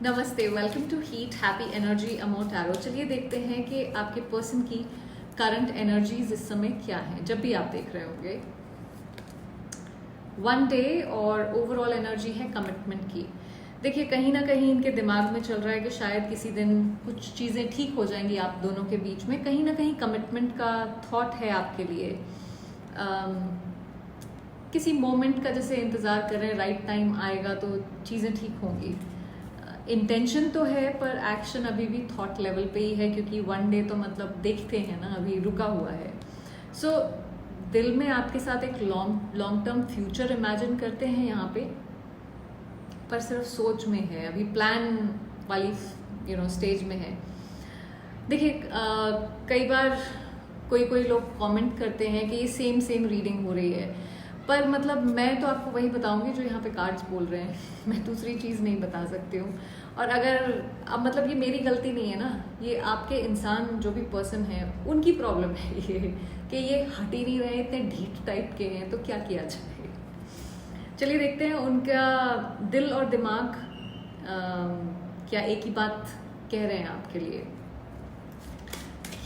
नमस्ते, welcome to heat happy energy अमो tarot. चलिए देखते हैं कि आपके पर्सन की करंट एनर्जीज इस समय क्या है जब भी आप देख रहे होंगे। वन डे और ओवरऑल एनर्जी है कमिटमेंट की। देखिए कहीं ना कहीं इनके दिमाग में चल रहा है कि शायद किसी दिन कुछ चीज़ें ठीक हो जाएंगी आप दोनों के बीच में। कहीं ना कहीं कमिटमेंट का थॉट है आपके लिए। किसी मोमेंट का जैसे इंतज़ार कर रहे हैं, राइट टाइम आएगा तो चीज़ें ठीक होंगी। इंटेंशन तो है पर एक्शन अभी भी थॉट लेवल पे ही है, क्योंकि वन डे तो मतलब देखते हैं ना, अभी रुका हुआ है। सो दिल में आपके साथ एक लॉन्ग टर्म फ्यूचर इमेजिन करते हैं यहाँ पे, पर सिर्फ सोच में है, अभी प्लान वाली स्टेज में है। देखिए कई बार कोई लोग कमेंट करते हैं कि ये सेम रीडिंग हो रही है, पर मतलब मैं तो आपको वही बताऊंगी जो यहाँ पे कार्ड्स बोल रहे हैं। मैं दूसरी चीज़ नहीं बता सकती हूँ। और अगर अब मतलब ये मेरी गलती नहीं है ना, ये आपके इंसान जो भी पर्सन है उनकी प्रॉब्लम है ये, कि ये हट ही नहीं रहे, इतने ढीठ टाइप के हैं, तो क्या किया जाए। चलिए देखते हैं उनका दिल और दिमाग क्या एक ही बात कह रहे हैं आपके लिए।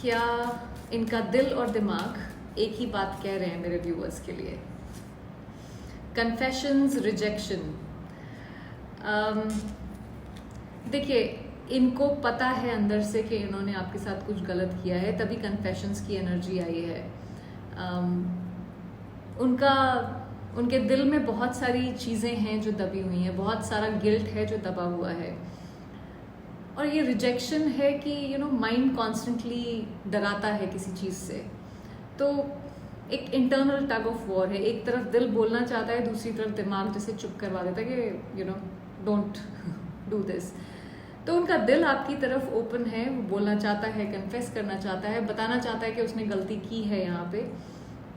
क्या इनका दिल और दिमाग एक ही बात कह रहे हैं मेरे व्यूअर्स के लिए। Confessions, rejection. देखिए इनको पता है अंदर से कि इन्होंने आपके साथ कुछ गलत किया है, तभी कन्फेशंस की एनर्जी आई है। उनके दिल में बहुत सारी चीज़ें हैं जो दबी हुई हैं, बहुत सारा गिल्ट है जो दबा हुआ है। और ये रिजेक्शन है कि माइंड कॉन्स्टेंटली डराता है किसी चीज़ से। तो एक इंटरनल टग ऑफ वॉर है, एक तरफ दिल बोलना चाहता है, दूसरी तरफ दिमाग जैसे चुप करवा देता है कि डोंट डू दिस। तो उनका दिल आपकी तरफ ओपन है, वो बोलना चाहता है, कन्फेस करना चाहता है, बताना चाहता है कि उसने गलती की है यहाँ पे,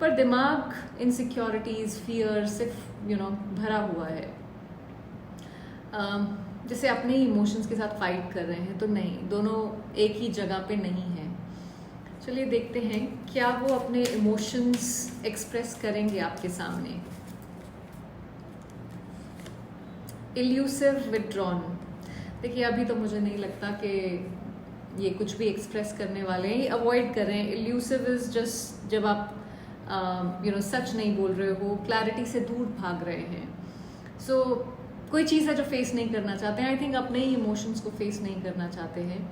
पर दिमाग इनसिक्योरिटीज, फियर सिर्फ भरा हुआ है। जैसे अपने ही इमोशंस के साथ फाइट कर रहे हैं, तो नहीं, दोनों एक ही जगह पे नहीं है। चलिए देखते हैं क्या वो अपने इमोशंस एक्सप्रेस करेंगे आपके सामने। Elusive, withdrawn. देखिए अभी तो मुझे नहीं लगता कि ये कुछ भी एक्सप्रेस करने वाले हैं, ये अवॉइड कर रहे हैं। इल्यूसिव इज जस्ट जब आप सच नहीं बोल रहे हो, क्लैरिटी से दूर भाग रहे हैं। सो कोई चीज़ है जो फेस नहीं करना चाहते हैं। आई थिंक अपने ही इमोशंस को फेस नहीं करना चाहते हैं।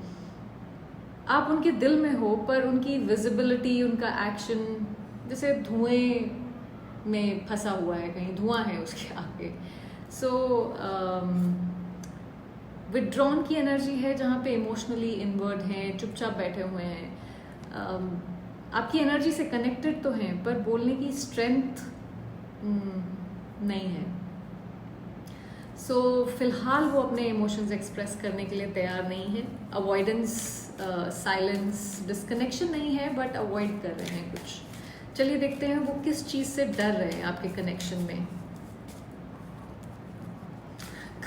आप उनके दिल में हो, पर उनकी विजिबिलिटी, उनका एक्शन जैसे धुएं में फंसा हुआ है, कहीं धुआं है उसके आगे। सो विथड्रॉन की एनर्जी है, जहाँ पे इमोशनली इनवर्ड हैं, चुपचाप बैठे हुए हैं। आपकी एनर्जी से कनेक्टेड तो हैं, पर बोलने की स्ट्रेंथ नहीं है। सो फिलहाल वो अपने इमोशंस एक्सप्रेस करने के लिए तैयार नहीं है। अवॉइडेंस, साइलेंस, डिस्कनेक्शन नहीं है, बट अवॉइड कर रहे हैं कुछ। चलिए देखते हैं वो किस चीज़ से डर रहे हैं आपके कनेक्शन में।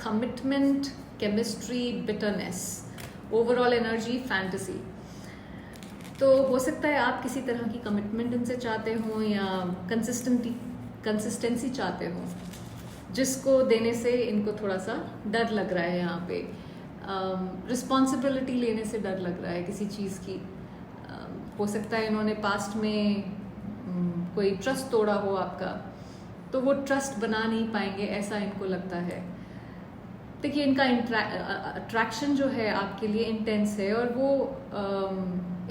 Commitment, chemistry, bitterness, overall energy, fantasy. तो हो सकता है आप किसी तरह की कमिटमेंट इनसे चाहते हो, या कंसिस्टेंसी चाहते हो, जिसको देने से इनको थोड़ा सा डर लग रहा है। यहाँ पे रिस्पॉन्सिबिलिटी लेने से डर लग रहा है किसी चीज़ की। हो सकता है इन्होंने पास्ट में कोई ट्रस्ट तोड़ा हो आपका, तो वो ट्रस्ट बना नहीं पाएंगे, ऐसा इनको लगता है। देखिए इनका अट्रैक्शन जो है आपके लिए इंटेंस है, और वो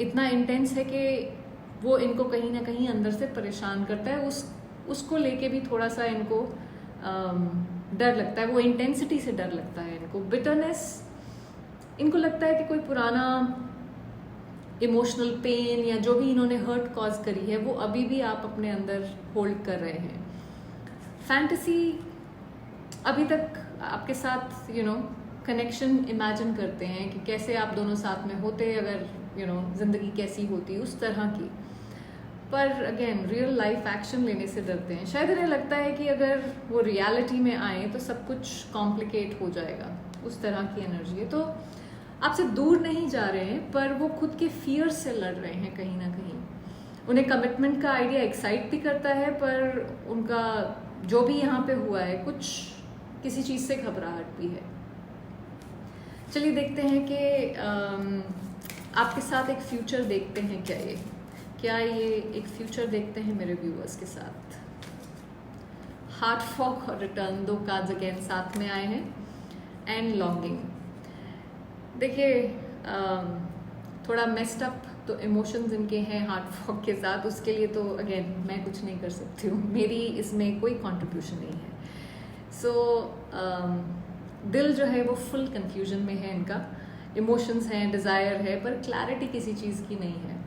इतना इंटेंस है कि वो इनको कहीं ना कहीं अंदर से परेशान करता है। उसको लेके भी थोड़ा सा इनको डर लगता है, वो इंटेंसिटी से डर लगता है इनको। बिटरनेस, इनको लगता है कि कोई पुराना इमोशनल पेन या जो भी इन्होंने हर्ट कॉज करी है, वो अभी भी आप अपने अंदर होल्ड कर रहे हैं। फैंटेसी, अभी तक आपके साथ कनेक्शन इमेजिन करते हैं कि कैसे आप दोनों साथ में होते, अगर जिंदगी कैसी होती, उस तरह की। पर अगेन रियल लाइफ एक्शन लेने से डरते हैं। शायद इन्हें लगता है कि अगर वो रियलिटी में आए तो सब कुछ कॉम्प्लिकेट हो जाएगा, उस तरह की एनर्जी है। तो आपसे दूर नहीं जा रहे हैं, पर वो खुद के फियर से लड़ रहे हैं कहीं ना कहीं। उन्हें कमिटमेंट का आइडिया एक्साइट भी करता है, पर उनका जो भी यहाँ पे हुआ है, कुछ किसी चीज़ से घबराहट भी है। चलिए देखते हैं कि आपके साथ एक फ्यूचर देखते हैं क्या ये एक फ्यूचर देखते हैं मेरे व्यूअर्स के साथ। हार्ट फॉक और रिटर्न, दो कार्ड्स अगेन साथ में आए हैं, एंड लॉन्गिंग। देखिए थोड़ा मेस्ड अप तो इमोशंस इनके हैं हार्ट फॉक के साथ, उसके लिए तो अगेन मैं कुछ नहीं कर सकती हूँ, मेरी इसमें कोई कंट्रीब्यूशन नहीं है। दिल जो है वो फुल कंफ्यूजन में है इनका, इमोशंस हैं, डिज़ायर है, पर क्लैरिटी किसी चीज़ की नहीं है।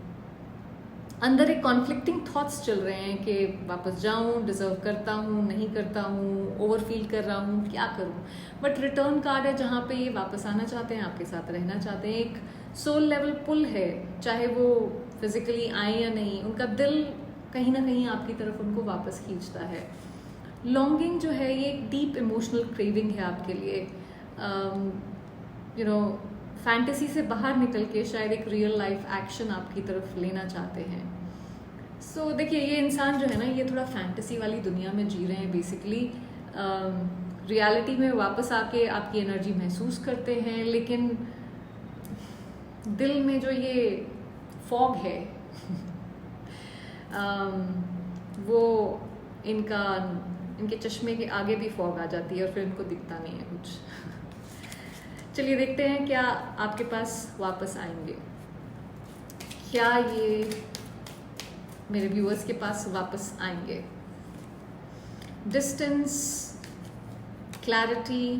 अंदर एक कॉन्फ्लिक्टिंग थॉट्स चल रहे हैं कि वापस जाऊं, डिजर्व करता हूं, नहीं करता हूं, ओवर फील कर रहा हूं, क्या करूं। बट रिटर्न कार्ड है जहां पे ये वापस आना चाहते हैं, आपके साथ रहना चाहते हैं। एक सोल लेवल पुल है, चाहे वो फिजिकली आए या नहीं, उनका दिल कहीं ना कहीं आपकी तरफ उनको वापस खींचता है। लॉन्गिंग जो है ये एक डीप इमोशनल क्रेविंग है आपके लिए। फैंटेसी से बाहर निकल के शायद एक रियल लाइफ एक्शन आपकी तरफ लेना चाहते हैं। सो देखिए ये इंसान जो है ना, ये थोड़ा फैंटेसी वाली दुनिया में जी रहे हैं बेसिकली। रियलिटी में वापस आके आपकी एनर्जी महसूस करते हैं, लेकिन दिल में जो ये फॉग है वो इनके चश्मे के आगे भी फॉग आ जाती है और फिर इनको दिखता नहीं है कुछ। चलिए देखते हैं क्या आपके पास वापस आएंगे, क्या ये मेरे व्यूअर्स के पास वापस आएंगे। Distance, clarity,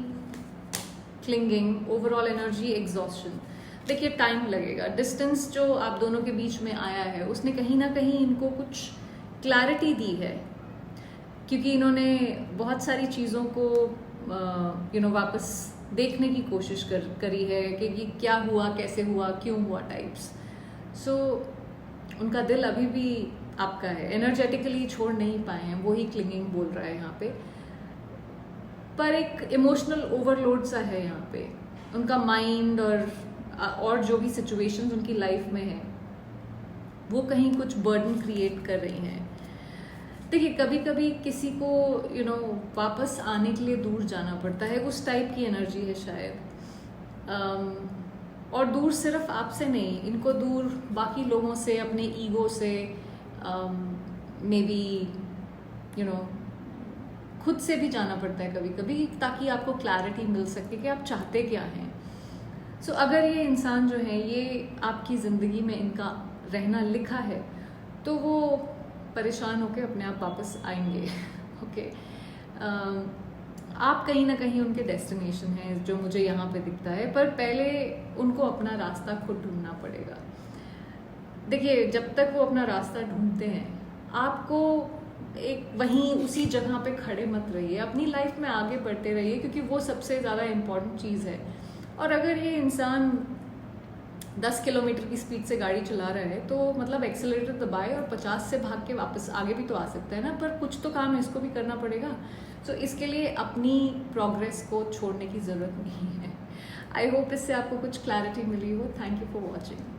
clinging, overall energy, exhaustion. देखिए टाइम लगेगा। डिस्टेंस जो आप दोनों के बीच में आया है उसने कहीं ना कहीं इनको कुछ क्लैरिटी दी है, क्योंकि इन्होंने बहुत सारी चीज़ों को वापस देखने की कोशिश करी है कि क्या हुआ, कैसे हुआ, क्यों हुआ टाइप्स। सो उनका दिल अभी भी आपका है, एनर्जेटिकली छोड़ नहीं पाए हैं, वही क्लिंगिंग बोल रहा है यहाँ पे। पर एक इमोशनल ओवरलोड सा है यहाँ पे। उनका माइंड और जो भी सिचुएशंस उनकी लाइफ में है वो कहीं कुछ बर्डन क्रिएट कर रही हैं। देखिए कभी कभी किसी को वापस आने के लिए दूर जाना पड़ता है, उस टाइप की एनर्जी है शायद। और दूर सिर्फ आपसे नहीं, इनको दूर बाकी लोगों से, अपने ईगो से, मे बी खुद से भी जाना पड़ता है कभी कभी, ताकि आपको क्लैरिटी मिल सके कि आप चाहते क्या हैं। सो अगर ये इंसान जो है ये आपकी ज़िंदगी में इनका रहना लिखा है तो वो परेशान होकर अपने आप वापस आएंगे। ओके आप कहीं ना कहीं उनके डेस्टिनेशन है जो मुझे यहाँ पे दिखता है, पर पहले उनको अपना रास्ता खुद ढूंढना पड़ेगा। देखिए जब तक वो अपना रास्ता ढूंढते हैं, आपको एक वहीं उसी जगह पे खड़े मत रहिए, अपनी लाइफ में आगे बढ़ते रहिए, क्योंकि वो सबसे ज़्यादा इम्पोर्टेंट चीज़ है। और अगर ये इंसान 10 किलोमीटर की स्पीड से गाड़ी चला रहा है तो मतलब एक्सेलरेटर दबाए और 50 से भाग के वापस आगे भी तो आ सकता है ना, पर कुछ तो काम इसको भी करना पड़ेगा। सो इसके लिए अपनी प्रोग्रेस को छोड़ने की ज़रूरत नहीं है। आई होप इससे आपको कुछ क्लैरिटी मिली हो। Thank you for watching.